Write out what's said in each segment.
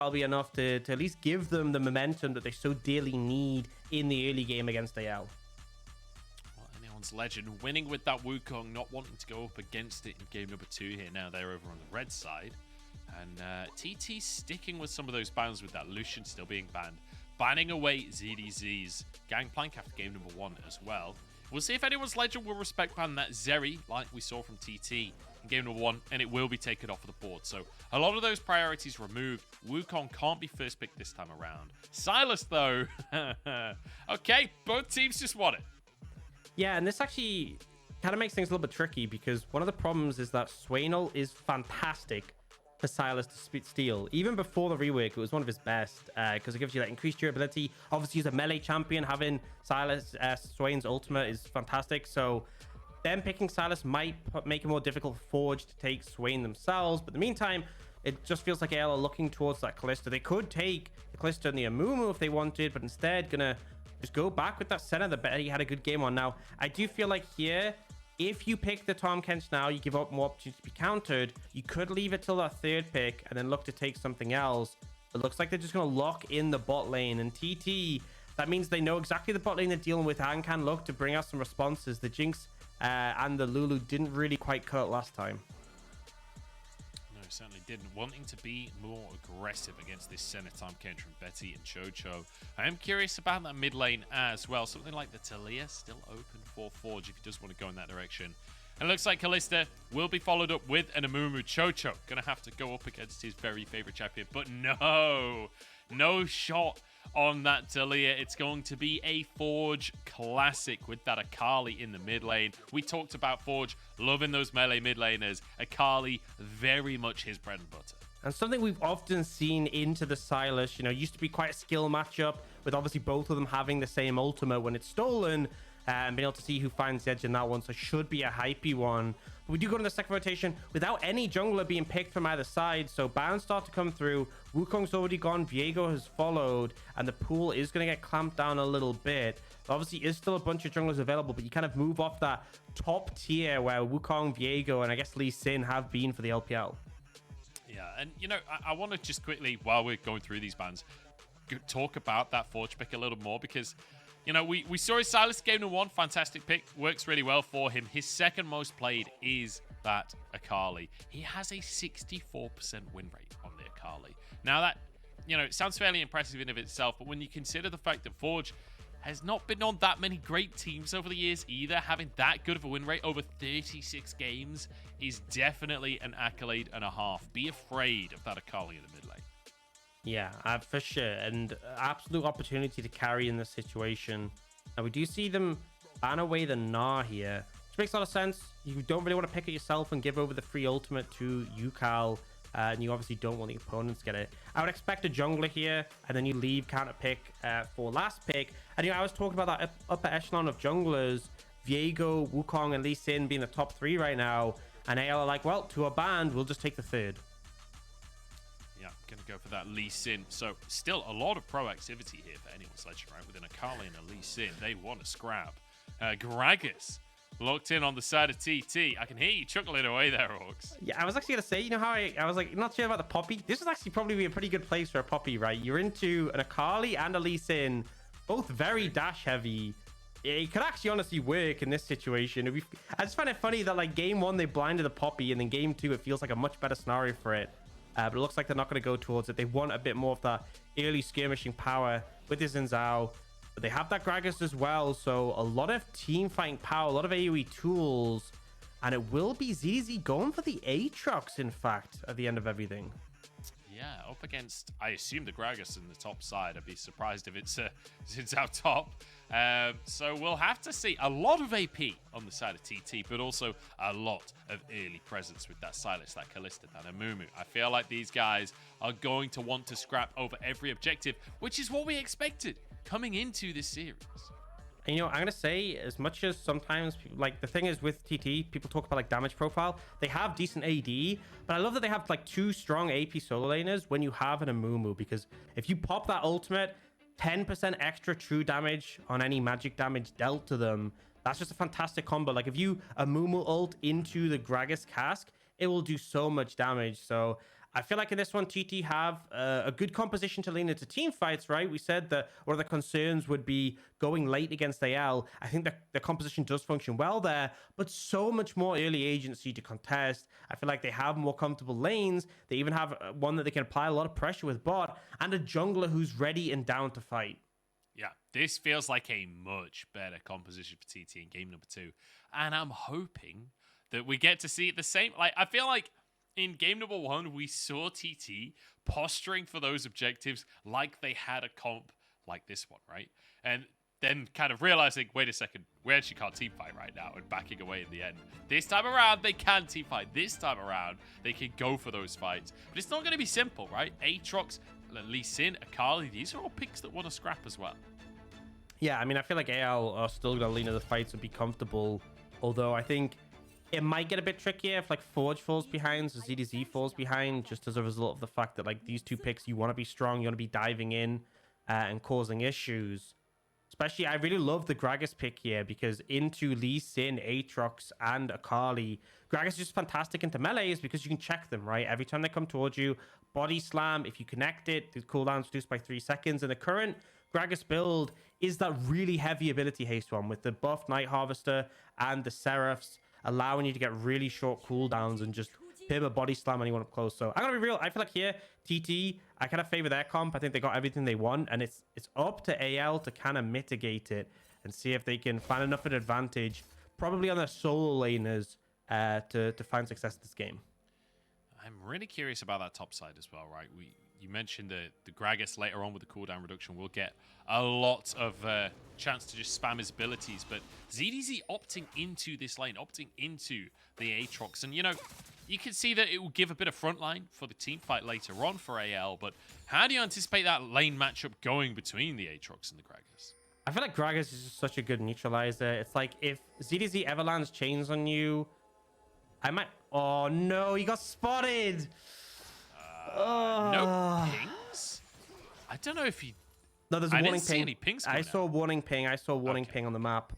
that'll be enough to at least give them the momentum that they so dearly need in the early game against AL. Well, anyone's legend. Winning with that Wukong, not wanting to go up against it in game number 2 here. Now they're over on the red side. And TT sticking with some of those bans with that Lucian still being banned. Banning away ZDZ's Gangplank after game number 1 as well. We'll see if anyone's legend will respect ban that Zeri, like we saw from TT in game number 1, and it will be taken off of the board. So a lot of those priorities removed. Wukong can't be first pick this time around. Silas, though, okay, both teams just won it. Yeah, and this actually kind of makes things a little bit tricky because one of the problems is that Swainel is fantastic for Silas to steal. Even before the rework, it was one of his best because it gives you that increased durability. Obviously, he's a melee champion. Having Silas, Swain's ultimate is fantastic. So them picking Silas might make it more difficult for Forge to take Swain themselves. But in the meantime, it just feels like AL are looking towards that Kalista. They could take the Kalista and the Amumu if they wanted, but instead gonna just go back with that center that he had a good game on. Now, I do feel like here, if you pick the Tahm Kench now, you give up more opportunity to be countered. You could leave it till that third pick and then look to take something else. It looks like they're just going to lock in the bot lane. And TT, that means they know exactly the bot lane they're dealing with and can look to bring out some responses. The Jinx and the Lulu didn't really quite cut last time. No, certainly didn't. Wanting to be more aggressive against this center Tahm Kench from Betty and Chocho. I am curious about that mid lane as well. Something like the Talia still open for Forge if he does want to go in that direction. And it looks like Kalista will be followed up with an Amumu. Chocho gonna have to go up against his very favorite champion, but no shot on that Talia. It's going to be a Forge classic with that Akali in the mid lane. We talked about Forge loving those melee mid laners. Akali, very much his bread and butter. And something we've often seen into the Silas, used to be quite a skill matchup with obviously both of them having the same ultimate when it's stolen. And being able to see who finds the edge in that one, so should be a hypey one. But we do go to the second rotation without any jungler being picked from either side, so bans start to come through. Wukong's already gone, Viego has followed, and the pool is going to get clamped down a little bit. Obviously is still a bunch of junglers available, but you kind of move off that top tier where Wukong, Viego, and I guess Lee Sin have been for the LPL. Yeah, and I want to just quickly, while we're going through these bans, talk about that Forge pick a little more because we saw his Silas game number 1, fantastic pick, works really well for him. His second most played is that Akali. He has a 64% win rate on the Akali. Now that, it sounds fairly impressive in of itself, but when you consider the fact that Forge has not been on that many great teams over the years either, having that good of a win rate over 36 games is definitely an accolade and a half. Be afraid of that Akali in the mid lane. Yeah, for sure. And absolute opportunity to carry in this situation. And we do see them ban away the Gnar here, which makes a lot of sense. You don't really want to pick it yourself and give over the free ultimate to Yukal. And you obviously don't want the opponents to get it. I would expect a jungler here, and then you leave counter pick for last pick. And I was talking about that upper echelon of junglers, Viego, Wukong, and Lee Sin being the top 3 right now. And AL are like, well, to a band, we'll just take the third. Yeah, gonna go for that Lee Sin. So still a lot of proactivity here for anyone's legend, right? With an Akali and a Lee Sin, they want to scrap. Gragas locked in on the side of TT. I can hear you chuckling away there, Hawks. Yeah, I was actually gonna say, how I was like, not sure about the Poppy. This is actually probably be a pretty good place for a Poppy, right? You're into an Akali and a Lee Sin, both very dash heavy. It could actually honestly work in this situation. I just find it funny that like game 1 they blinded the Poppy, and then game 2 it feels like a much better scenario for it. But it looks like they're not going to go towards it. They want a bit more of that early skirmishing power with this Zhao. But they have that Gragas as well. So a lot of team fighting power, a lot of AoE tools. And it will be ZZ going for the Aatrox, in fact, at the end of everything. Yeah, up against, I assume, the Gragas in the top side. I'd be surprised if it's our top. So we'll have to see a lot of AP on the side of TT, but also a lot of early presence with that Silas, that Kalista, that Amumu. I feel like these guys are going to want to scrap over every objective, which is what we expected coming into this series. And, I'm going to say, as much as sometimes, like, the thing is with TT, people talk about, like, damage profile. They have decent AD, but I love that they have, like, 2 strong AP solo laners when you have an Amumu, because if you pop that ultimate, 10% extra true damage on any magic damage dealt to them, that's just a fantastic combo. Like, if you Amumu ult into the Gragas cask, it will do so much damage. So I feel like in this one, TT have a good composition to lean into team fights, right? We said that one of the concerns would be going late against AL. I think that the composition does function well there, but so much more early agency to contest. I feel like they have more comfortable lanes. They even have one that they can apply a lot of pressure with bot, and a jungler who's ready and down to fight. Yeah, this feels like a much better composition for TT in game number 2. And I'm hoping that we get to see it the same. Like, I feel like in game number 1, we saw TT posturing for those objectives like they had a comp like this one, right? And then kind of realizing, wait a second, we actually can't teamfight right now, and backing away in the end. This time around, they can teamfight. This time around, they can go for those fights. But it's not going to be simple, right? Aatrox, Lee Sin, Akali, these are all picks that want to scrap as well. Yeah, I mean, I feel like AL are still going to lean into the fights and be comfortable. Although I think it might get a bit trickier if like Forge falls behind, so ZDZ falls behind, just as a result of the fact that like these two picks, you want to be strong, you want to be diving in and causing issues. Especially, I really love the Gragas pick here because into Lee Sin, Aatrox, and Akali, Gragas is just fantastic into melees because you can check them, right? Every time they come towards you, body slam, if you connect it, the cooldown's reduced by 3 seconds. And the current Gragas build is that really heavy ability haste one with the buff Night Harvester and the Seraphs, allowing you to get really short cooldowns and just pim a body slam anyone up close. So I'm gonna be real, I feel like here TT, I kind of favor their comp. I think they got everything they want, and it's up to AL to kind of mitigate it and see if they can find enough of an advantage, probably on their solo laners, to find success in this game. I'm really curious about that top side as well, right? You mentioned the Gragas later on with the cooldown reduction will get a lot of chance to just spam his abilities, but ZDZ opting into this lane, opting into the Aatrox, and you know, you can see that it will give a bit of frontline for the team fight later on for AL, but how do you anticipate that lane matchup going between the Aatrox and the Gragas? I feel like Gragas is just such a good neutralizer. It's like if ZDZ ever lands chains on you, I might... Oh no, he got spotted! No pings? I don't know if he... No, there's a warning didn't see ping. any pings I saw a warning ping. I saw a warning ping on the map.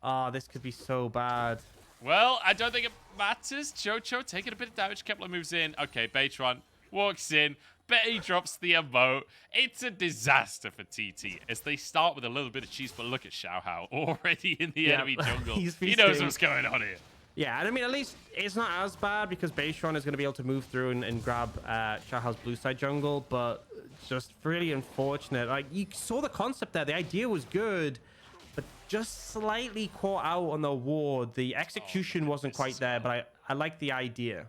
Oh, this could be so bad. Well, I don't think it matters. Chocho taking a bit of damage. Kepler moves in. Okay, Baytron walks in. Betty drops the emote. It's a disaster for TT as they start with a little bit of cheese, but look at Xiaohao already in the enemy jungle. He knows what's going on here. Yeah, and I mean, at least it's not as bad because Baytron is going to be able to move through and grab Xiaohao's blue side jungle, but just really unfortunate. Like, you saw the concept there. The idea was good, but just slightly caught out on the ward. The execution wasn't quite there, but I like the idea.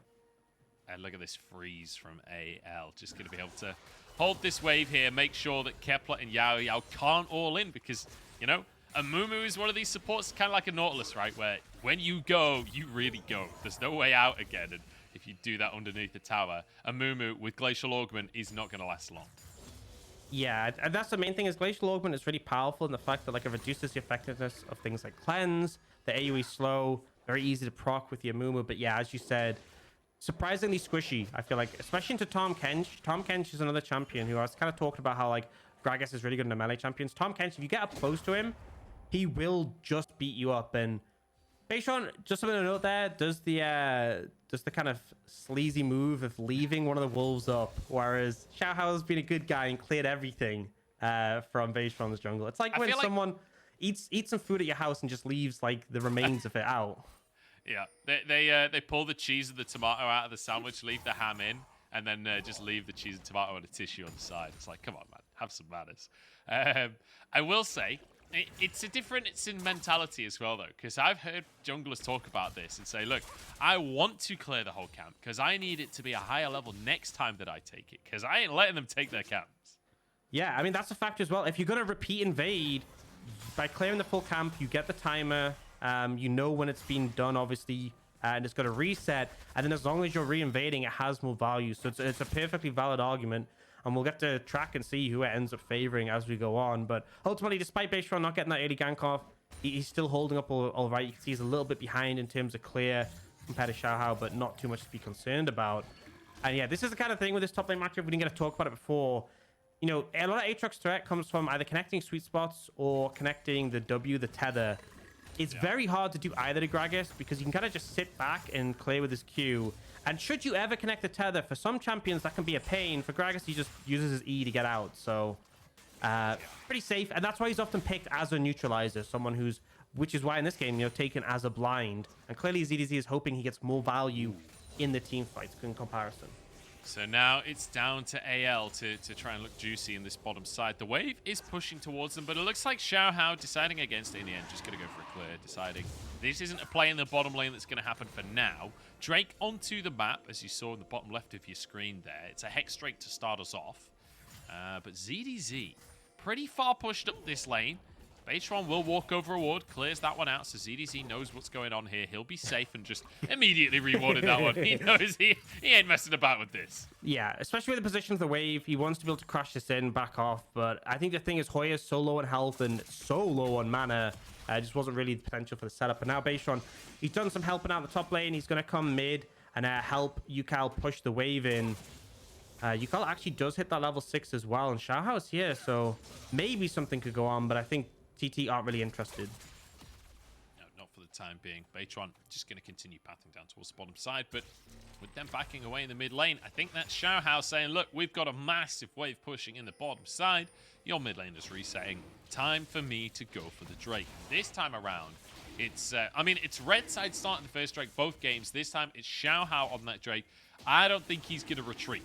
And look at this freeze from AL. Just going to be able to hold this wave here, make sure that Kepler and Yao Yao can't all in because, you know, Amumu is one of these supports, kind of like a Nautilus, right? Where when you go, you really go. There's no way out again. And if you do that underneath the tower, Amumu with Glacial Augment is not going to last long. Yeah, and that's the main thing is Glacial Augment is really powerful in the fact that like it reduces the effectiveness of things like Cleanse, the AoE slow, very easy to proc with the Amumu. But yeah, as you said, surprisingly squishy, I feel like, especially into Tahm Kench. Tahm Kench is another champion who I was kind of talking about how like Gragas is really good in the melee champions. Tahm Kench, if you get up close to him, he will just beat you up. And Baytron, just something to note there, does the kind of sleazy move of leaving one of the wolves up, whereas Xiaohao's been a good guy and cleared everything from Baytron's jungle. It's like when someone eats some food at your house and just leaves like the remains of it out. Yeah, they pull the cheese and the tomato out of the sandwich, leave the ham in, and then just leave the cheese and tomato and a tissue on the side. It's like, come on, man, have some manners. I will say, it's a difference in mentality as well, though, because I've heard junglers talk about this and say, look, I want to clear the whole camp because I need it to be a higher level next time that I take it because I ain't letting them take their camps. Yeah, I mean, that's a factor as well. If you're going to repeat invade, by clearing the full camp, you get the timer. You know when it's been done, obviously, and it's going to reset. And then as long as you're re-invading, it has more value. So it's a perfectly valid argument. And we'll get to track and see who it ends up favoring as we go on. But ultimately, despite Baytron not getting that early gank off, he's still holding up all right. You can see he's a little bit behind in terms of clear compared to Xiaohao, but not too much to be concerned about. And yeah, this is the kind of thing with this top lane matchup. We didn't get to talk about it before. You know, a lot of Aatrox threat comes from either connecting sweet spots or connecting the W, the tether. It's very hard to do either to Gragas because you can kind of just sit back and clear with his Q. And should you ever connect the tether, for some champions, that can be a pain. For Gragas, he just uses his E to get out. So pretty safe. And that's why he's often picked as a neutralizer, someone who's, which is why in this game, you know, taken as a blind. And clearly ZDZ is hoping he gets more value in the team fights in comparison. So now it's down to AL to try and look juicy in this bottom side. The wave is pushing towards them, but it looks like Xiaohao deciding against it in the end. Just going to go for a clear, deciding this isn't a play in the bottom lane that's going to happen for now. Drake onto the map, as you saw in the bottom left of your screen there. It's a Hex Drake to start us off. But ZDZ, pretty far pushed up this lane. Baytron will walk over a ward, clears that one out, so ZDZ knows what's going on here. He'll be safe and just immediately rewarded that one. He knows he ain't messing about with this. Yeah, especially with the position of the wave. He wants to be able to crash this in, back off. But I think the thing is Hoya's so low on health and so low on mana. Just wasn't really the potential for the setup. But now Baytron, he's done some helping out in the top lane. He's going to come mid and help Yukal push the wave in. Yukal actually does hit that level 6 as well. And Xiaohao's here, so maybe something could go on. But I think TT aren't really interested. No, not for the time being. Baytron just going to continue pathing down towards the bottom side, but with them backing away in the mid lane, I think that's Xiaohao saying, look, we've got a massive wave pushing in the bottom side. Your mid lane is resetting. Time for me to go for the Drake. This time around, it's, it's red side starting the first Drake both games. This time, it's Xiaohao on that Drake. I don't think he's going to retreat.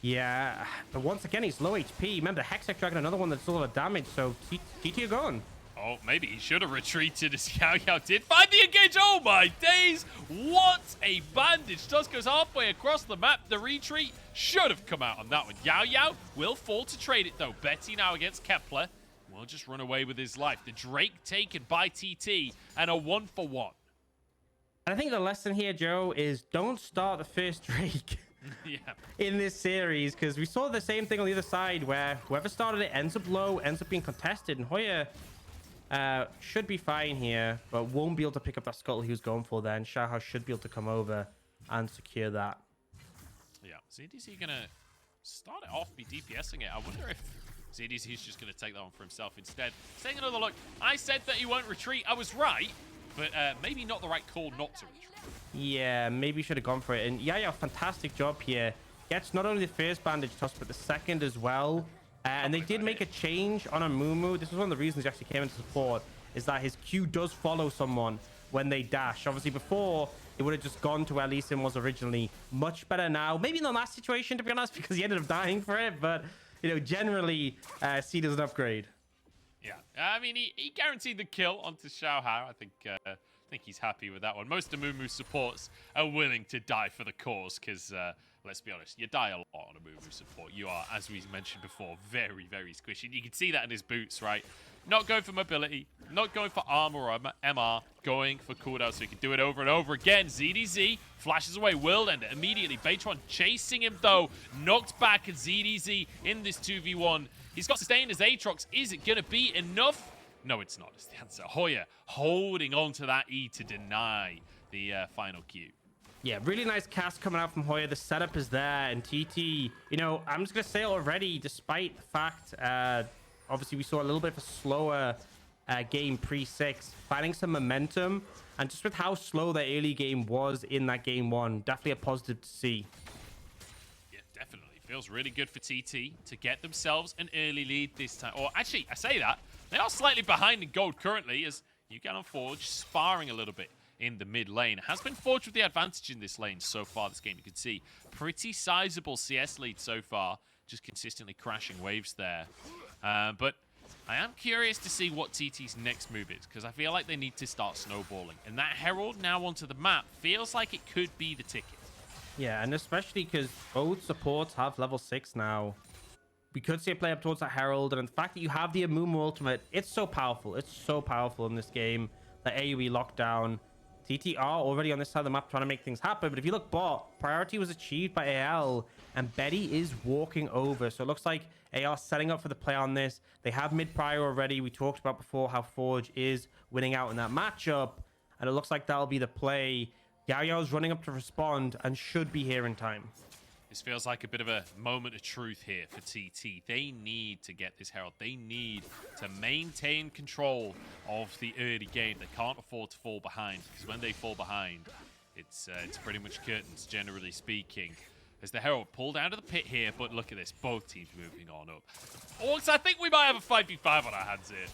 Yeah, but once again, he's low HP. Remember, Hextech Dragon, another one that's a lot of damage, so TT are gone. Oh, maybe he should have retreated as Yao Yao did. Find the engage. Oh, my days. What a bandage. Just goes halfway across the map. The retreat should have come out on that one. Yao Yao will fall to trade it, though. Betty now against Kepler will just run away with his life. The Drake taken by TT and a 1-for-1. And I think the lesson here, Joe, is don't start the first Drake. Yeah. In this series, because we saw the same thing on the other side where whoever started it ends up low, ends up being contested, and Hoya should be fine here, but won't be able to pick up that scuttle he was going for there, and Xiaohao should be able to come over and secure that. Yeah, ZDZ gonna start it off, be DPSing it. I wonder if ZDZ is just gonna take that one for himself instead. Taking another look. I said that he won't retreat. I was right, but maybe not the right call not to retreat. Yeah, maybe should have gone for it. And yeah, fantastic job here. Gets not only the first bandage toss, but the second as well. And they did make a change on a Mumu. This was one of the reasons he actually came into support, is that his Q does follow someone when they dash. Obviously, before, it would have just gone to where Lee Sin was originally. Much better now. Maybe in the last situation, to be honest, because he ended up dying for it. But, you know, generally, C does an upgrade. Yeah, I mean, he guaranteed the kill onto Xiaohao. I think he's happy with that one. Most of Mumu supports are willing to die for the cause because, let's be honest, you die a lot on a Mumu support. You are, as we mentioned before, very, very squishy. And you can see that in his boots, right? Not going for mobility, not going for armor or MR, going for cooldown so he can do it over and over again. ZDZ flashes away Will, and immediately Baytron chasing him, though. Knocked back at ZDZ in this 2v1. He's got sustained as Aatrox. Is it going to be enough? No, it's not, is the answer. Hoya holding on to that E to deny the final Q. Yeah, really nice cast coming out from Hoya. The setup is there, and TT, you know, I'm just going to say already, despite the fact, obviously we saw a little bit of a slower game pre-6, finding some momentum, and just with how slow the early game was in that game 1, definitely a positive to see. Yeah, definitely. Feels really good for TT to get themselves an early lead this time. Or actually, I say that, they are slightly behind in gold currently as Yukal and Forge sparring a little bit in the mid lane. Has been Forge with the advantage in this lane so far this game. You can see pretty sizable CS lead so far, just consistently crashing waves there. But I am curious to see what TT's next move is, because I feel like they need to start snowballing. And that Herald now onto the map feels like it could be the ticket. Yeah, and especially because both supports have level 6 now. We could see a play up towards that Herald, and the fact that you have the Amumu ultimate, it's so powerful. It's so powerful in this game. The AoE lockdown. TT are already on this side of the map trying to make things happen, but if you look bot, priority was achieved by AL, and Betty is walking over. So it looks like AL setting up for the play on this. They have mid-prior already. We talked about before how Forge is winning out in that matchup, and it looks like that'll be the play. Yao's running up to respond and should be here in time. This feels like a bit of a moment of truth here for TT. They need to get this Herald. They need to maintain control of the early game. They can't afford to fall behind, because when they fall behind, It's pretty much curtains, generally speaking. As the Herald pulled out of the pit here, but look at this, both teams moving on up. Orcs, I think we might have a 5v5 on our hands here.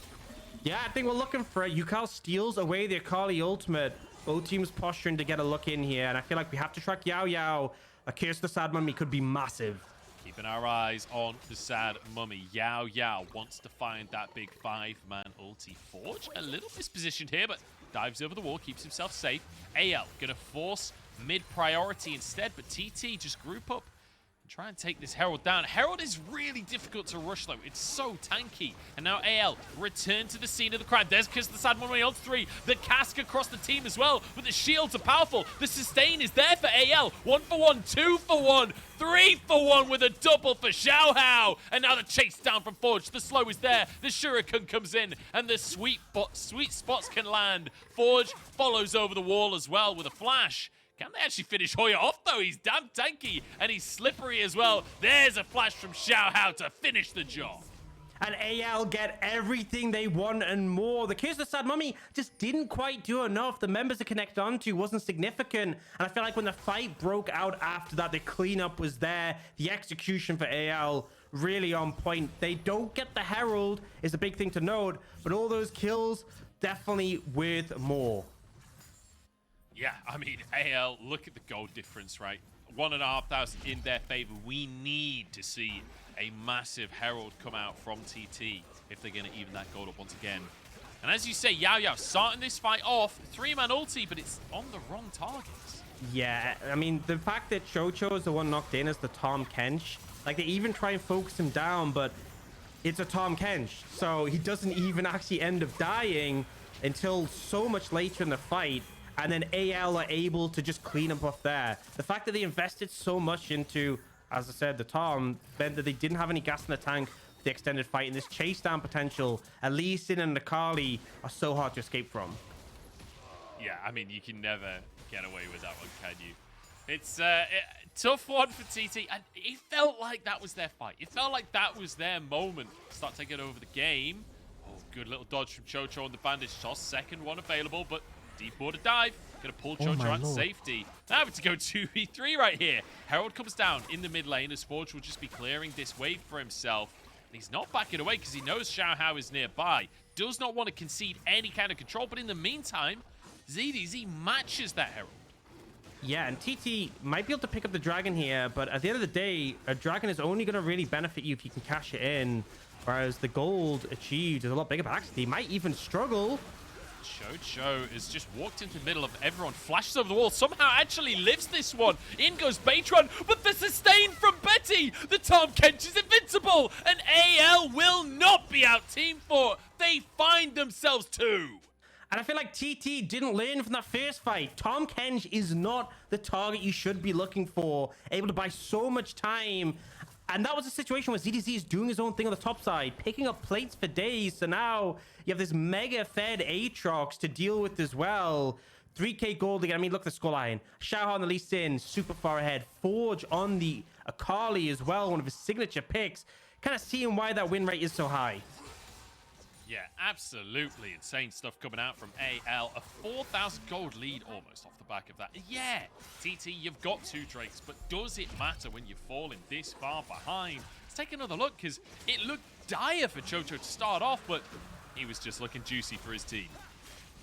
Yeah, I think we're looking for it. Yukal steals away the Akali ultimate. Both teams posturing to get a look in here, and I feel like we have to track Yao Yao. A Curse the Sad Mummy could be massive. Keeping our eyes on the Sad Mummy. Yao Yao wants to find that big 5-man ulti. Forge a little mispositioned here, but dives over the wall, keeps himself safe. AL gonna force mid-priority instead, but TT just group up and try and take this Herald down. Herald is really difficult to rush, though. It's so tanky. And now AL return to the scene of the crime. There's Kiss the Sad Mummy on 3. The cask across the team as well, but the shields are powerful. The sustain is there for AL. 1 for 1, 2 for 1, 3 for 1 with a double for Xiao Hao. And now the chase down from Forge. The slow is there. The Shuriken comes in, and the sweet spots can land. Forge follows over the wall as well with a flash. Can they actually finish Hoya off, though? He's damn tanky, and he's slippery as well. There's a flash from Xiao Hao to finish the job. And AL get everything they want and more. The Curse of the Sad Mummy just didn't quite do enough. The members to connect onto wasn't significant. And I feel like when the fight broke out after that, the cleanup was there. The execution for AL really on point. They don't get the Herald is a big thing to note, but all those kills definitely worth more. Yeah, I mean, AL, look at the gold difference, right? 1,500 in their favor. We need to see a massive Herald come out from TT if they're going to even that gold up once again. And as you say, Yao Yao starting this fight off, 3-man ulti, but it's on the wrong targets. Yeah, I mean, the fact that Chocho is the one knocked in as the Tom Kench, like they even try and focus him down, but it's a Tom Kench, so he doesn't even actually end up dying until so much later in the fight. And then AL are able to just clean up off there. The fact that they invested so much into, as I said, the Tom, meant that they didn't have any gas in the tank for the extended fight. And this chase down potential, at least in and Akali, are so hard to escape from. Yeah, I mean, you can never get away with that one, can you? It's a tough one for TT, and it felt like that was their fight. It felt like that was their moment to start taking over the game. Oh, good little dodge from Chocho on the bandage toss. Second one available, but deep water dive. Gonna pull Chocho out to safety. Now having to go 2v3 right here. Herald comes down in the mid lane as Forge will just be clearing this wave for himself. And he's not backing away because he knows Xiao Hao is nearby. Does not want to concede any kind of control, but in the meantime, ZDZ matches that Herald. Yeah, and TT might be able to pick up the dragon here, but at the end of the day, a dragon is only going to really benefit you if you can cash it in, whereas the gold achieved is a lot bigger. But actually, he might even struggle. Chocho has just walked into the middle of everyone, flashes over the wall, somehow actually lives this one. In goes Batron, but the sustain from Betty! The Tom Kench is invincible, and AL will not be out team for. They find themselves two. And I feel like TT didn't learn from that first fight. Tom Kench is not the target you should be looking for, able to buy so much time. And that was a situation where ZDZ is doing his own thing on the top side, picking up plates for days. So now you have this mega fed Aatrox to deal with as well. 3k gold again. I mean, look at the scoreline. Xiao Hao on the Lee Sin, super far ahead. Forge on the Akali as well, one of his signature picks. Kind of seeing why that win rate is so high. Yeah, absolutely insane stuff coming out from AL. A 4,000 gold lead almost off the back of that. Yeah, TT, you've got 2 Drakes, but does it matter when you're falling this far behind? Let's take another look, because it looked dire for Chocho to start off, but he was just looking juicy for his team.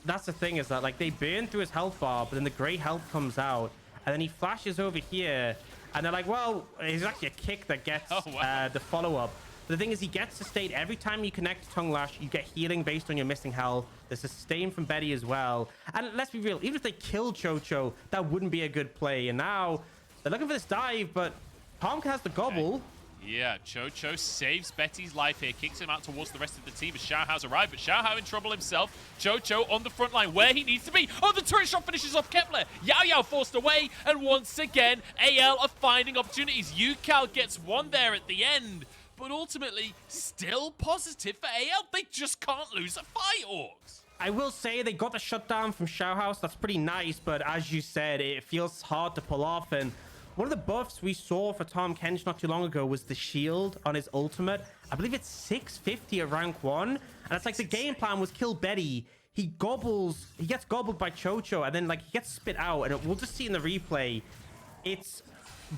That's the thing, is that like they burn through his health bar, but then the great health comes out, and then he flashes over here, and they're like, well, it's actually a kick that gets the follow-up. The thing is, he gets sustained every time you connect to Tongue Lash. You get healing based on your missing health. There's a sustain from Betty as well. And let's be real, even if they kill Chocho, that wouldn't be a good play. And now they're looking for this dive, but Tom has the gobble. Yeah, Chocho saves Betty's life here, kicks him out towards the rest of the team as Xiao Hao's arrived, but Xiao Hao in trouble himself. Chocho on the front line where he needs to be. Oh, the turret shot finishes off Kepler. Yao Yao forced away, and once again, AL are finding opportunities. Yukal gets one there at the end. But ultimately, still positive for AL. They just can't lose a fight, Orcs. I will say they got the shutdown from Xiao Hao. That's pretty nice, but as you said, it feels hard to pull off. And one of the buffs we saw for Tom Kench not too long ago was the shield on his ultimate. I believe it's 650 at rank 1. And it's like the game plan was kill Betty, he gets gobbled by Chocho, and then like he gets spit out, and we'll just see in the replay, it's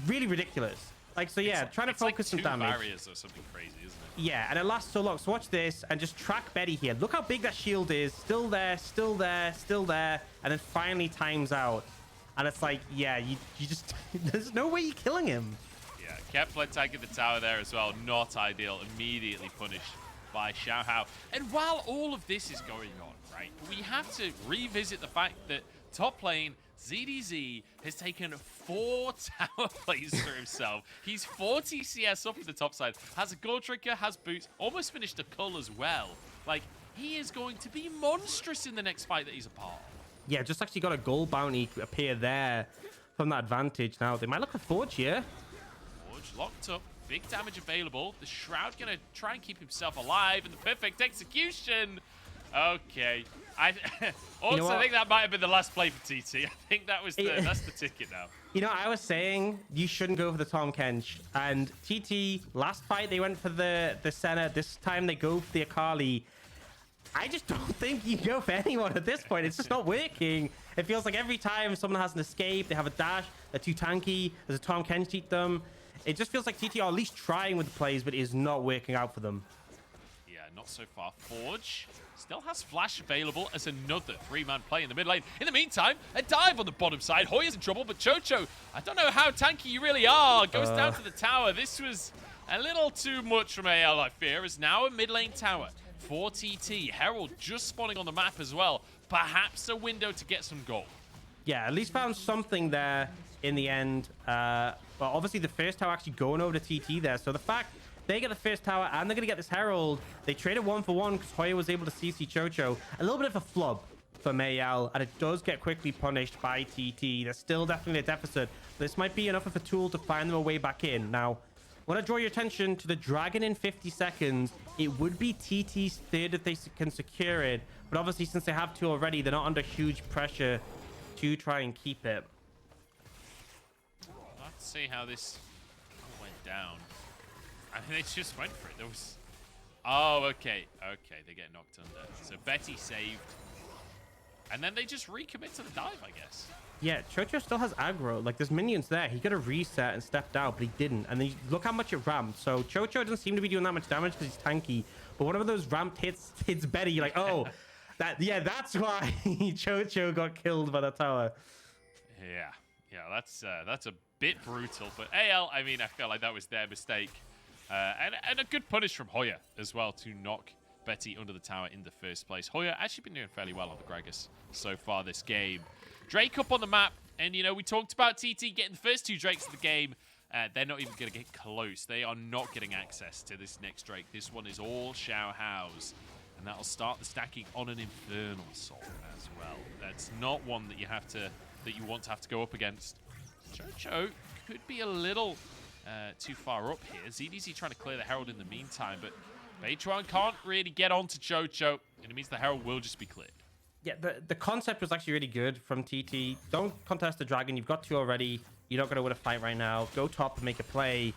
really ridiculous. Like, so yeah, trying to focus like some damage. Barriers or something crazy, isn't it? Yeah, and it lasts so long. So watch this and just track Betty here. Look how big that shield is. Still there, still there, still there, and then finally times out. And it's like, yeah, you just there's no way you're killing him. Yeah, Kepler tagging the tower there as well. Not ideal. Immediately punished by Xiao Hao. And while all of this is going on, right, we have to revisit the fact that top lane ZDZ has taken 4 tower plays for himself. He's 40 CS up at the top side. Has a gold trigger, has boots, almost finished a cull as well. Like, he is going to be monstrous in the next fight that he's a part of. Yeah, just actually got a gold bounty appear there from that advantage. Now, they might look for Forge here. Forge locked up. Big damage available. The Shroud going to try and keep himself alive. And the perfect execution. Okay. I think that might have been the last play for TT. I think that was that's the ticket now. You know, I was saying you shouldn't go for the Tahm Kench. And TT, last fight, they went for the Senna. This time they go for the Akali. I just don't think you go for anyone at this point. It's just not working. It feels like every time someone has an escape, they have a dash, they're too tanky, there's a Tahm Kench cheat them. It just feels like TT are at least trying with the plays, but it is not working out for them. Yeah, not so far. Forge still has Flash available as another 3-man play in the mid lane. In the meantime, a dive on the bottom side. Hoya's in trouble, but Chocho, I don't know how tanky you really are. Goes down to the tower. This was a little too much from AL, I fear. Is now a mid lane tower for TT. Herald just spawning on the map as well. Perhaps a window to get some gold. Yeah, at least found something there in the end. But obviously the first tower actually going over to TT there. So the fact they get the first tower and they're going to get this Herald, they traded 1-for-1 because Hoya was able to CC Chocho. A little bit of a flub for Mayel, and it does get quickly punished by TT. There's still definitely a deficit. This might be enough of a tool to find them a way back in. Now, I want to draw your attention to the Dragon in 50 seconds. It would be TT's third if they can secure it. But obviously, since they have 2 already, they're not under huge pressure to try and keep it. Let's see how this went down. I mean, they just went for it. There was... Oh, okay. Okay, they get knocked under. So Betty saved. And then they just recommit to the dive, I guess. Yeah, Chocho still has aggro. Like, there's minions there. He could have reset and stepped out, but he didn't. And then look how much it ramped. So Chocho doesn't seem to be doing that much damage because he's tanky. But one of those ramped hits Betty. You're like, oh, that's why Chocho got killed by the tower. Yeah, that's a bit brutal. But AL, I mean, I feel like that was their mistake. And a good punish from Hoya as well to knock Betty under the tower in the first place. Hoya actually been doing fairly well on the Gragas so far this game. Drake up on the map, and you know, we talked about TT getting the first 2 Drakes of the game. They're not even going to get close. They are not getting access to this next Drake. This one is all Xiao Hao's, and that'll start the stacking on an Infernal Soul as well. That's not one that you want to have to go up against. Chocho could be a little too far up here. ZDZ trying to clear the Herald in the meantime, but Beitron can't really get onto Chocho, and it means the Herald will just be cleared. Yeah, the concept was actually really good from TT. Don't contest the Dragon. You've got 2 already. You're not going to win a fight right now. Go top and make a play.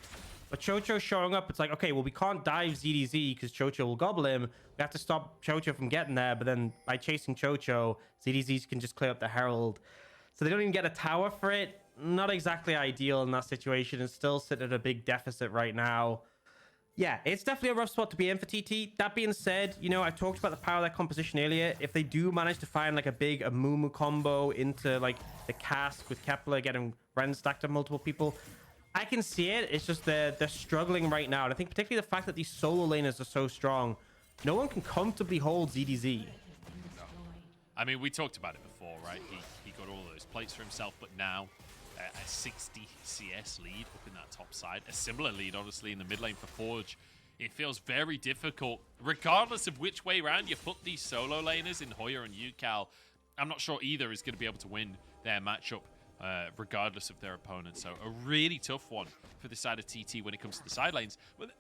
But Chocho showing up, it's like, okay, well, we can't dive ZDZ because Chocho will gobble him. We have to stop Chocho from getting there. But then by chasing Chocho, ZDZ can just clear up the Herald. So they don't even get a tower for it. Not exactly ideal in that situation. It's still sitting at a big deficit right now. Yeah, it's definitely a rough spot to be in for TT. That being said, you know, I talked about the power of their composition earlier. If they do manage to find like a big Amumu combo into like the cask with Kepler getting Ren stacked on multiple people, I can see it. It's just they're struggling right now. And I think particularly the fact that these solo laners are so strong, no one can comfortably hold ZDZ. No. I mean, we talked about it before, right? He got all those plates for himself, but now a 60 CS lead up in that top side. A similar lead, honestly, in the mid lane for Forge. It feels very difficult, regardless of which way around you put these solo laners in Hoya and Yukal. I'm not sure either is going to be able to win their matchup, regardless of their opponent. So a really tough one for the side of TT when it comes to the side lanes. But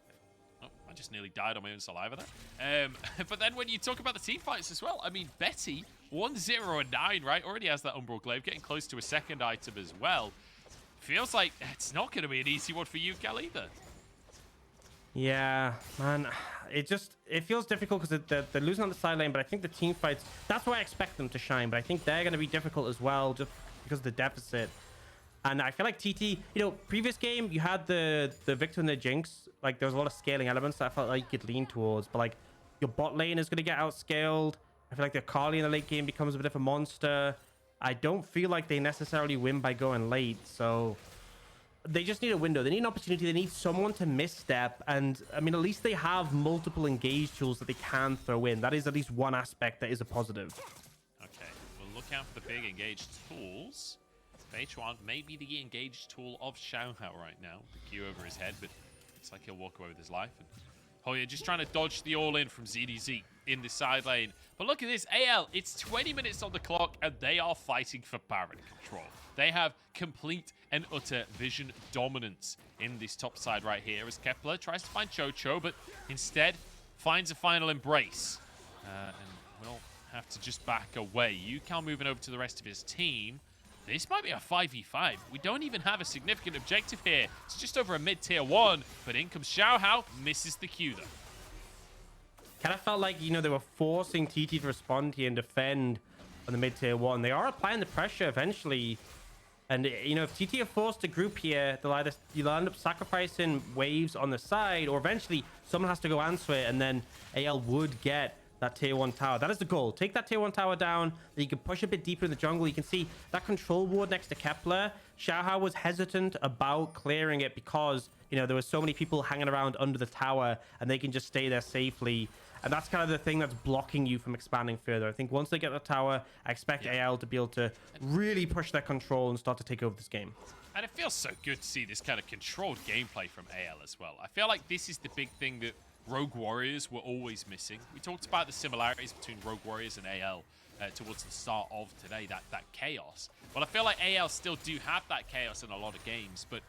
oh, I just nearly died on my own saliva there. But then when you talk about the team fights as well, I mean, Betty, 1-0-9, right? Already has that Umbral Glaive, getting close to a second item as well. Feels like it's not going to be an easy one for Yukal either. Yeah, man. It feels difficult because they're losing on the side lane, but I think the team fights, that's where I expect them to shine. But I think they're going to be difficult as well, just because of the deficit. And I feel like TT, previous game, you had the Victor and the Jinx. Like, there was a lot of scaling elements that I felt like you could lean towards. But, like, your bot lane is going to get outscaled. I feel like the Carly in the late game becomes a bit of a monster. I don't feel like they necessarily win by going late. So they just need a window. They need an opportunity. They need someone to misstep. And, I mean, at least they have multiple engage tools that they can throw in. That is at least one aspect that is a positive. Okay, well, look out for the big engaged tools. Day4 may be the engaged tool of Xiaohao right now. The Q over his head, but it's like he'll walk away with his life. And Hoya just trying to dodge the all-in from ZDZ in the side lane. But look at this, AL, it's 20 minutes on the clock, and they are fighting for Baron control. They have complete and utter vision dominance in this top side right here as Kepler tries to find Chocho, but instead finds a final embrace. And will have to just back away. Yukal moving over to the rest of his team. This might be a 5v5. We don't even have a significant objective here. It's just over a mid-tier 1, but in comes Xiaohao, misses the Q though. Kind of felt like, they were forcing TT to respond here and defend on the mid-tier 1. They are applying the pressure eventually. And, if TT are forced to group here, you'll end up sacrificing waves on the side, or eventually someone has to go answer it, and then AL would get that tier 1 tower. That is the goal. Take that tier 1 tower down. Then you can push a bit deeper in the jungle. You can see that control ward next to Kepler. Xiaohao was hesitant about clearing it because, there were so many people hanging around under the tower, and they can just stay there safely. And that's kind of the thing that's blocking you from expanding further. I think once they get the tower, I expect AL to be able to really push their control and start to take over this game. And it feels so good to see this kind of controlled gameplay from AL as well. I feel like this is the big thing that Rogue Warriors were always missing. We talked about the similarities between Rogue Warriors and AL towards the start of today, that chaos. Well, I feel like AL still do have that chaos in a lot of games, but,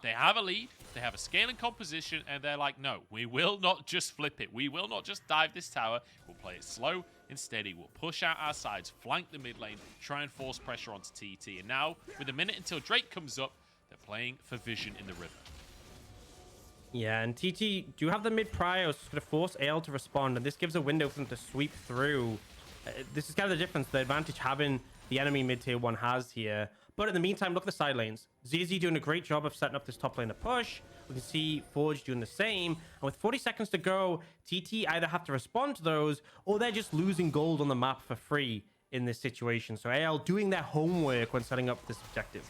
they have a lead, they have a scaling composition, and they're like, no, we will not just flip it. We will not just dive this tower. We'll play it slow. Instead, we'll push out our sides, flank the mid lane, try and force pressure onto TT. And now, with a minute until Drake comes up, they're playing for vision in the river. Yeah, and TT do have the mid prio, so it's going to force AL to respond, and this gives a window for them to sweep through. This is kind of the difference, the advantage having the enemy mid-tier 1 has here. But in the meantime, look at the side lanes. ZZ doing a great job of setting up this top lane to push. We can see Forge doing the same. And with 40 seconds to go, TT either have to respond to those, or they're just losing gold on the map for free in this situation. So AL doing their homework when setting up this objective.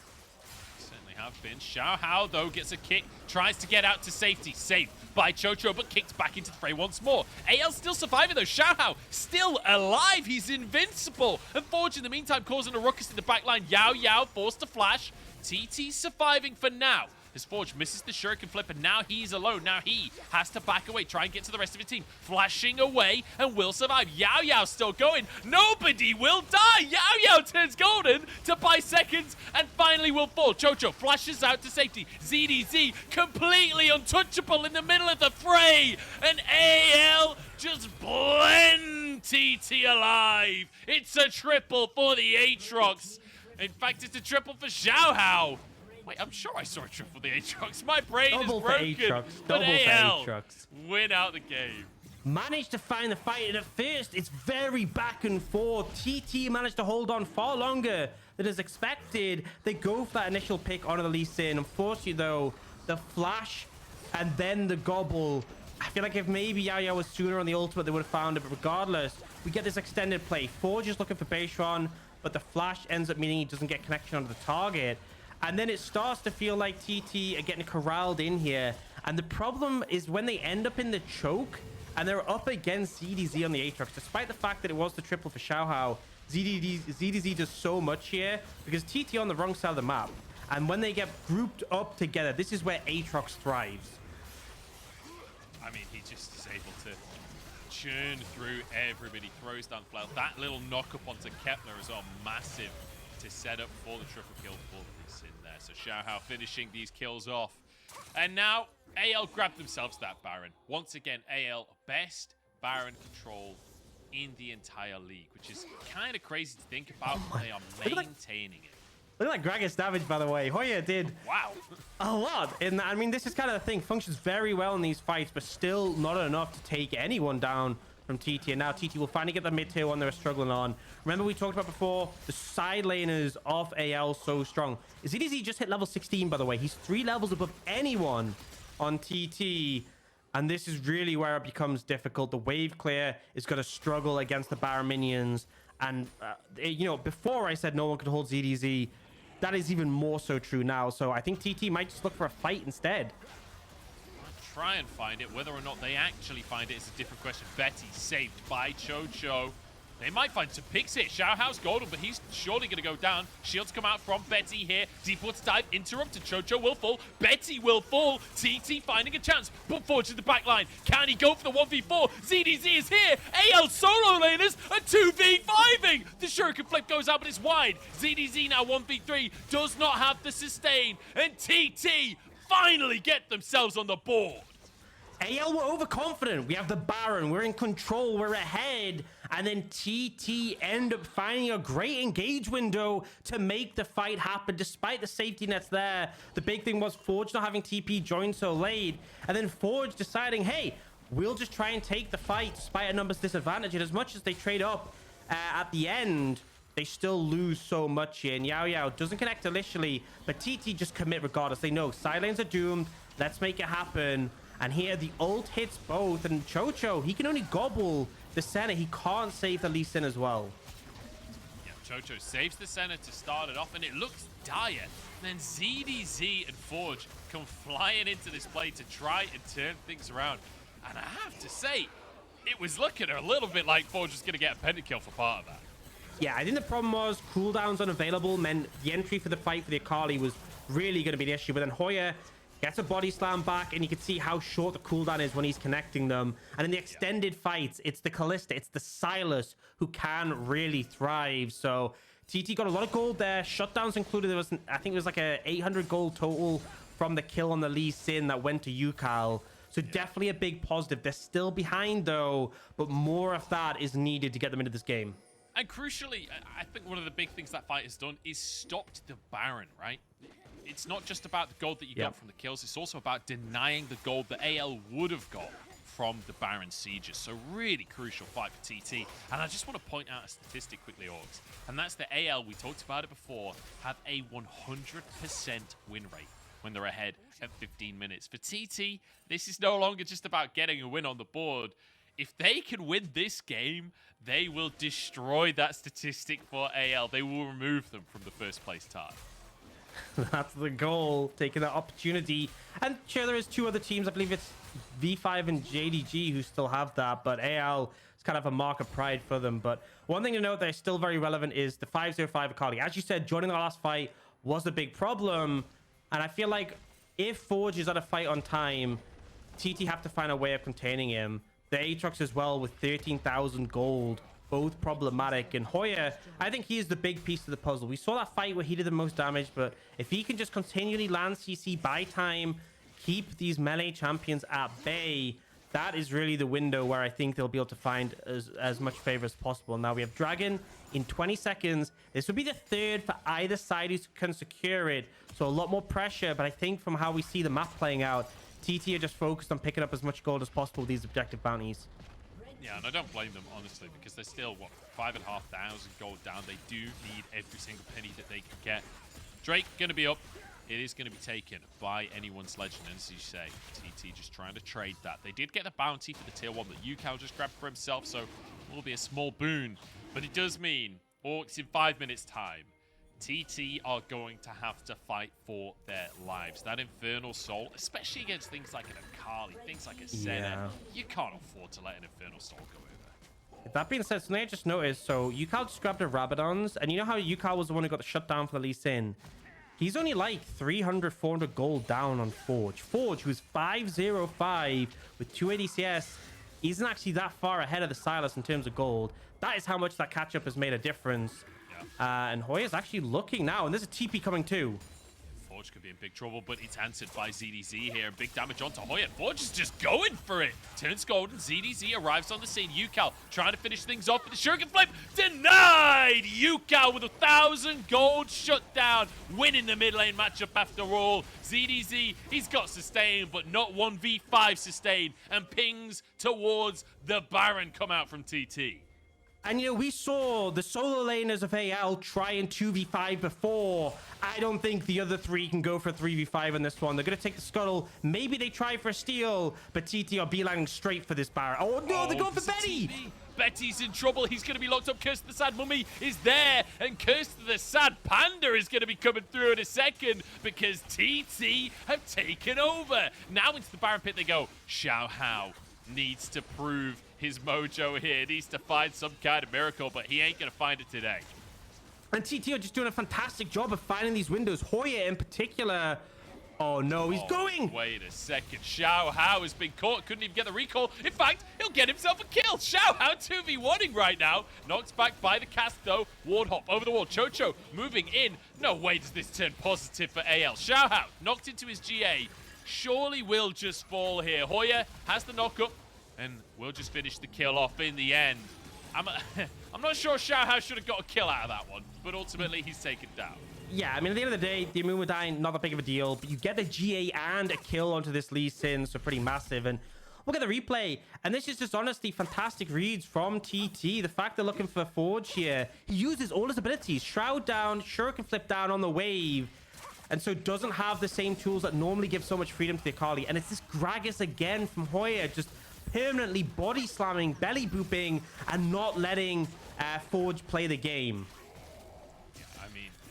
Have been. Xiaohao, though, gets a kick, tries to get out to safety. Saved by Chocho, but kicked back into the fray once more. AL still surviving, though. Xiaohao still alive. He's invincible. And Forge, in the meantime, causing a ruckus in the backline. Yao forced to flash. TT surviving for now. As Forge misses the shuriken flip, and now he's alone. Now he has to back away, try and get to the rest of his team. Flashing away and will survive. Yao still going. Nobody will die. Yao turns golden to buy seconds and finally will fall. Chocho flashes out to safety. ZDZ completely untouchable in the middle of the fray. And AL just blend TT alive. It's a triple for the Aatrox. In fact, it's a triple for Xiaohao. Wait, I'm sure I saw a triple for the Aatrox. My brain is broken. But AL win out the game. Managed to find the fight, and at first, it's very back and forth. TT managed to hold on far longer than is expected. They go for that initial pick onto the Lee Sin. Unfortunately, though, the flash and then the gobble. I feel like if maybe Yao was sooner on the ultimate, they would have found it. But regardless, we get this extended play. Forge is looking for Baytron, but the flash ends up meaning he doesn't get connection onto the target. And then it starts to feel like TT are getting corralled in here. And the problem is when they end up in the choke and they're up against ZDZ on the Aatrox, despite the fact that it was the triple for Xiaohao, ZDZ does so much here because TT on the wrong side of the map. And when they get grouped up together, this is where Aatrox thrives. I mean, he just is able to churn through everybody, throws down flail. That little knock up onto Kepler as well, massive to set up for the triple kill for the Sin there. So Xiaohao finishing these kills off. And now AL grabbed themselves that Baron. Once again, AL best Baron control in the entire league, which is kind of crazy to think about. They are maintaining it. Look at that Gragas damage, by the way. Hoya did Wow. a lot. And I mean, this is kind of the thing. Functions very well in these fights, but still not enough to take anyone down from TT. And now TT will finally get the mid tier one they were struggling on. Remember we talked about before, the side laners of AL so strong. ZDZ just hit level 16, by the way. He's 3 levels above anyone on TT. And this is really where it becomes difficult. The wave clear is going to struggle against the Baron minions. And, you know, before I said no one could hold ZDZ, that is even more so true now. So I think TT might just look for a fight instead. I'll try and find it. Whether or not they actually find it is a different question. Betty saved by Chocho. They might find some picks here. Showhouse golden, but he's surely going to go down. Shields come out from Betty here. Deepwater dive interrupted. Chocho will fall. Betty will fall. TT finding a chance. But Forge in the back line. Can he go for the 1v4? ZDZ is here. AL solo laners are 2v5ing. The Shuriken flip goes out, but it's wide. ZDZ now 1v3. Does not have the sustain. And TT finally get themselves on the board. AL were overconfident. We have the Baron. We're in control. We're ahead. And then TT end up finding a great engage window to make the fight happen despite the safety nets there. The big thing was Forge not having TP join so late. And then Forge deciding, hey, we'll just try and take the fight despite a numbers disadvantage. And as much as they trade up at the end, they still lose so much here. And Yao Yao doesn't connect initially, but TT just commit regardless. They know side lanes are doomed. Let's make it happen. And here the ult hits both. And Chocho, he can only gobble the center. He can't save the Lee Sin as well. Yeah, Chocho saves the center to start it off, and it looks dire. And then ZDZ and Forge come flying into this play to try and turn things around. And I have to say, it was looking a little bit like Forge was going to get a pentakill for part of that. Yeah, I think the problem was cooldowns unavailable meant the entry for the fight for the Akali was really going to be the issue. But then Hoya gets a body slam back, and you can see how short the cooldown is when he's connecting them. And in the extended fights, it's the Kalista, it's the Silas who can really thrive. So TT got a lot of gold there. Shutdowns included. There was, I think it was like a 800 gold total from the kill on the Lee Sin that went to Yukal. So definitely a big positive. They're still behind though, but more of that is needed to get them into this game. And crucially, I think one of the big things that fight has done is stopped the Baron, right? It's not just about the gold that you got from the kills. It's also about denying the gold that AL would have got from the Baron sieges. So really crucial fight for TT. And I just want to point out a statistic quickly, Orcs. And that's the AL, we talked about it before, have a 100% win rate when they're ahead at 15 minutes. For TT, this is no longer just about getting a win on the board. If they can win this game, they will destroy that statistic for AL. They will remove them from the first place tie. That's the goal, taking that opportunity. And sure, there is 2 other teams. I believe it's V5 and JDG who still have that, but AL is kind of a mark of pride for them. But one thing to note that is still very relevant is the 505 Akali. As you said, joining the last fight was a big problem. And I feel like if Forge is at a fight on time, TT have to find a way of containing him. The Aatrox as well with 13,000 gold, both problematic. And Hoya, I think he is the big piece of the puzzle. We saw that fight where he did the most damage, but if he can just continually land CC, buy time, keep these melee champions at bay, that is really the window where I think they'll be able to find as much favor as possible. Now we have Dragon in 20 seconds. This would be the 3rd for either side who can secure it. So a lot more pressure, but I think from how we see the map playing out, TT are just focused on picking up as much gold as possible with these objective bounties. Yeah, and I don't blame them, honestly, because they're still, what, 5,500 gold down. They do need every single penny that they can get. Drake going to be up. It is going to be taken by anyone's legend, and as you say, TT just trying to trade that. They did get the bounty for the tier 1 that Yukal just grabbed for himself, so it will be a small boon. But it does mean, Orcs, in 5 minutes' time, TT are going to have to fight for their lives. That Infernal Soul, especially against things like an Akali, things like a Senna, you can't afford to let an Infernal Soul go over. That being said, something I just noticed, so Yukal just grabbed a Rabadons, and you know how Yukal was the one who got the shutdown for the Lee Sin? He's only like 300, 400 gold down on Forge. Forge, who's 505 with 280 CS, isn't actually that far ahead of the Silas in terms of gold. That is how much that catch-up has made a difference. And Hoya's actually looking now, and there's a TP coming too. Forge could be in big trouble, but it's answered by ZDZ here. Big damage onto Hoya. Forge is just going for it. Turns golden. ZDZ arrives on the scene. Yukal trying to finish things off with the Shuriken Flame. Denied! Yukal with 1,000 gold shut down. Winning the mid lane matchup after all. ZDZ, he's got sustain, but not 1v5 sustain. And pings towards the Baron come out from TT. And, you know, we saw the solo laners of AL try in 2v5 before. I don't think the other three can go for 3v5 in this one. They're going to take the scuttle. Maybe they try for a steal, but TT are beelining straight for this Baron. Oh, no, they're going for Betty. Betty's in trouble. He's going to be locked up. Curse the Sad Mummy is there. And Curse the Sad Panda is going to be coming through in a second because TT have taken over. Now into the Baron pit they go. Xiao Hao needs to prove his mojo here. Needs to find some kind of miracle, but he ain't going to find it today. And TT are just doing a fantastic job of finding these windows. Hoya in particular. Oh, no, he's going. Wait a second. Xiao Hao has been caught. Couldn't even get the recall. In fact, he'll get himself a kill. Xiao Hao 2v1ing right now. Knocked back by the cast, though. Ward hop over the wall. Chocho moving in. No way does this turn positive for AL. Xiao Hao knocked into his GA. Surely will just fall here. Hoya has the knock up and will just finish the kill off in the end. I'm not sure Xiao Hao should have got a kill out of that one, but ultimately he's taken down. Yeah, I mean, at the end of the day, the Amumu dying, not that big of a deal, but you get the GA and a kill onto this Lee Sin, so pretty massive. And look at the replay, and this is just honestly fantastic reads from TT. The fact they're looking for Forge here, he uses all his abilities. Shroud down, Shuriken flip down on the wave, and so doesn't have the same tools that normally give so much freedom to the Akali. And it's this Gragas again from Hoya, just permanently body slamming, belly booping, and not letting Forge play the game.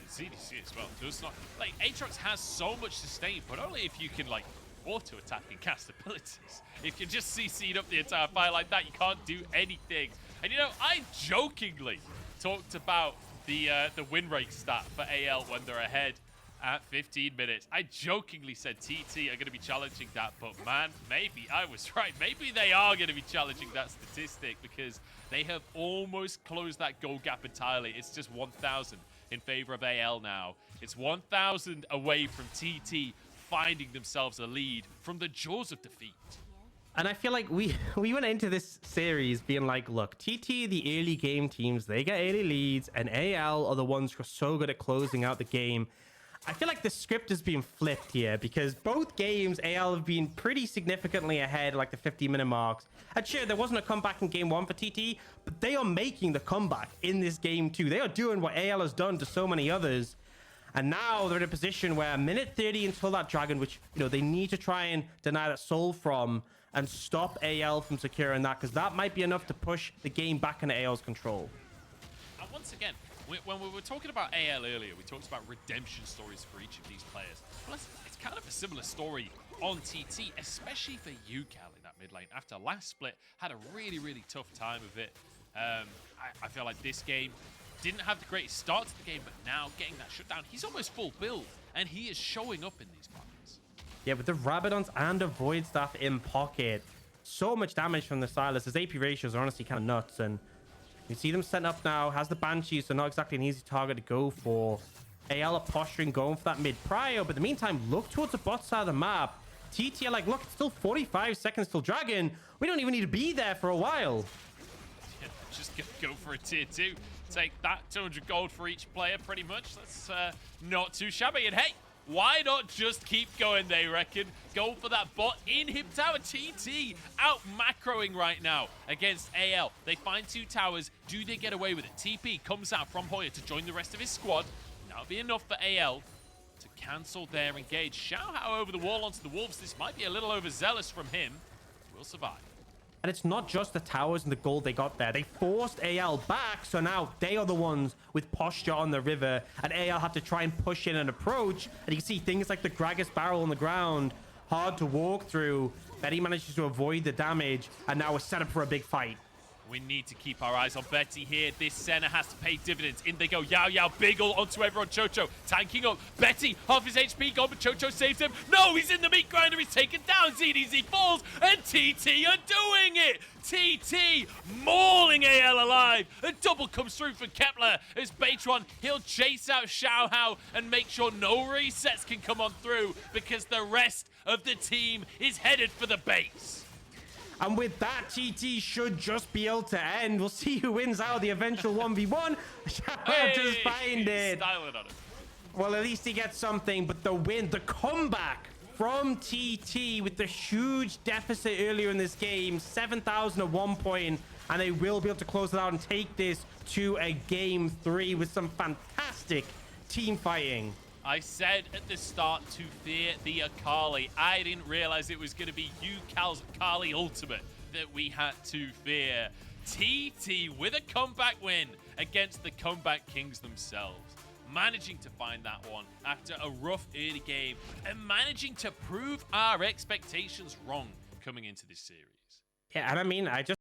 CDC as well does not, like, Aatrox has so much sustain, but only if you can, like, auto attack and cast abilities. If you just CC'd up the entire fight like that, you can't do anything. And you know, I jokingly talked about the win rate stat for AL when they're ahead at 15 minutes. I jokingly said TT are going to be challenging that, but man, maybe I was right. Maybe they are going to be challenging that statistic because they have almost closed that goal gap entirely. It's just 1,000 in favor of AL now. It's 1,000 away from TT finding themselves a lead from the jaws of defeat. And I feel like we went into this series being like, look, TT, the early game teams, they get early leads, and AL are the ones who are so good at closing out the game. I feel like the script has been flipped here because both games, AL have been pretty significantly ahead, like the 50-minute marks. And sure, there wasn't a comeback in game 1 for TT, but they are making the comeback in this game 2. They are doing what AL has done to so many others. And now they're in a position where a minute 30 until that dragon, which, you know, they need to try and deny that soul from and stop AL from securing that, because that might be enough to push the game back into AL's control. And once again, when we were talking about AL earlier, we talked about redemption stories for each of these players. Well, it's kind of a similar story on TT, especially for Yukal in that mid lane. After last split, had a really, really tough time of it. I feel like this game didn't have the greatest start to the game, but now getting that shutdown, he's almost full build, and he is showing up in these pockets. Yeah, with the Rabadons and a Void Staff in pocket, so much damage from the Silas. His AP ratios are honestly kind of nuts, and you see them set up now. Has the Banshee, so not exactly an easy target to go for. AL are posturing, going for that mid prio, but in the meantime, look towards the bot side of the map. TT are like, look, it's still 45 seconds till Dragon. We don't even need to be there for a while. Yeah, just go for a tier 2. Take that 200 gold for each player, pretty much. That's not too shabby. And hey, why not just keep going, they reckon? Go for that bot in him tower. TT out macroing right now against AL. They find 2 towers. Do they get away with it? TP comes out from Hoya to join the rest of his squad. That'll be enough for AL to cancel their engage. Xiao Hao over the wall onto the Wolves. This might be a little overzealous from him. Will survive. And it's not just the towers and the gold they got there. They forced AL back, so now they are the ones with posture on the river, and AL had to try and push in and approach. And you can see things like the Gragas barrel on the ground, hard to walk through. Betty manages to avoid the damage, and now we're set up for a big fight. We need to keep our eyes on Betty here. This Senna has to pay dividends. In they go. Yao Yao, big ult onto everyone. Chocho tanking up. Betty, half his HP gone, but Chocho saves him. No, he's in the meat grinder. He's taken down. ZDZ falls, and TT are doing it. TT mauling AL alive. A double comes through for Kepler as Baytron. He'll chase out Xiao Hao and make sure no resets can come on through because the rest of the team is headed for the base. And with that, TT should just be able to end. We'll see who wins out the eventual 1v1. Hey, just find it. Styling on it. Well, at least he gets something, but the win, the comeback from TT with the huge deficit earlier in this game, 7,000 at one point, and they will be able to close it out and take this to a game 3 with some fantastic team fighting. I said at the start to fear the Akali. I didn't realize it was going to be Akali Ultimate that we had to fear. TT with a comeback win against the Comeback Kings themselves. Managing to find that one after a rough early game and managing to prove our expectations wrong coming into this series. Yeah, and I mean, I just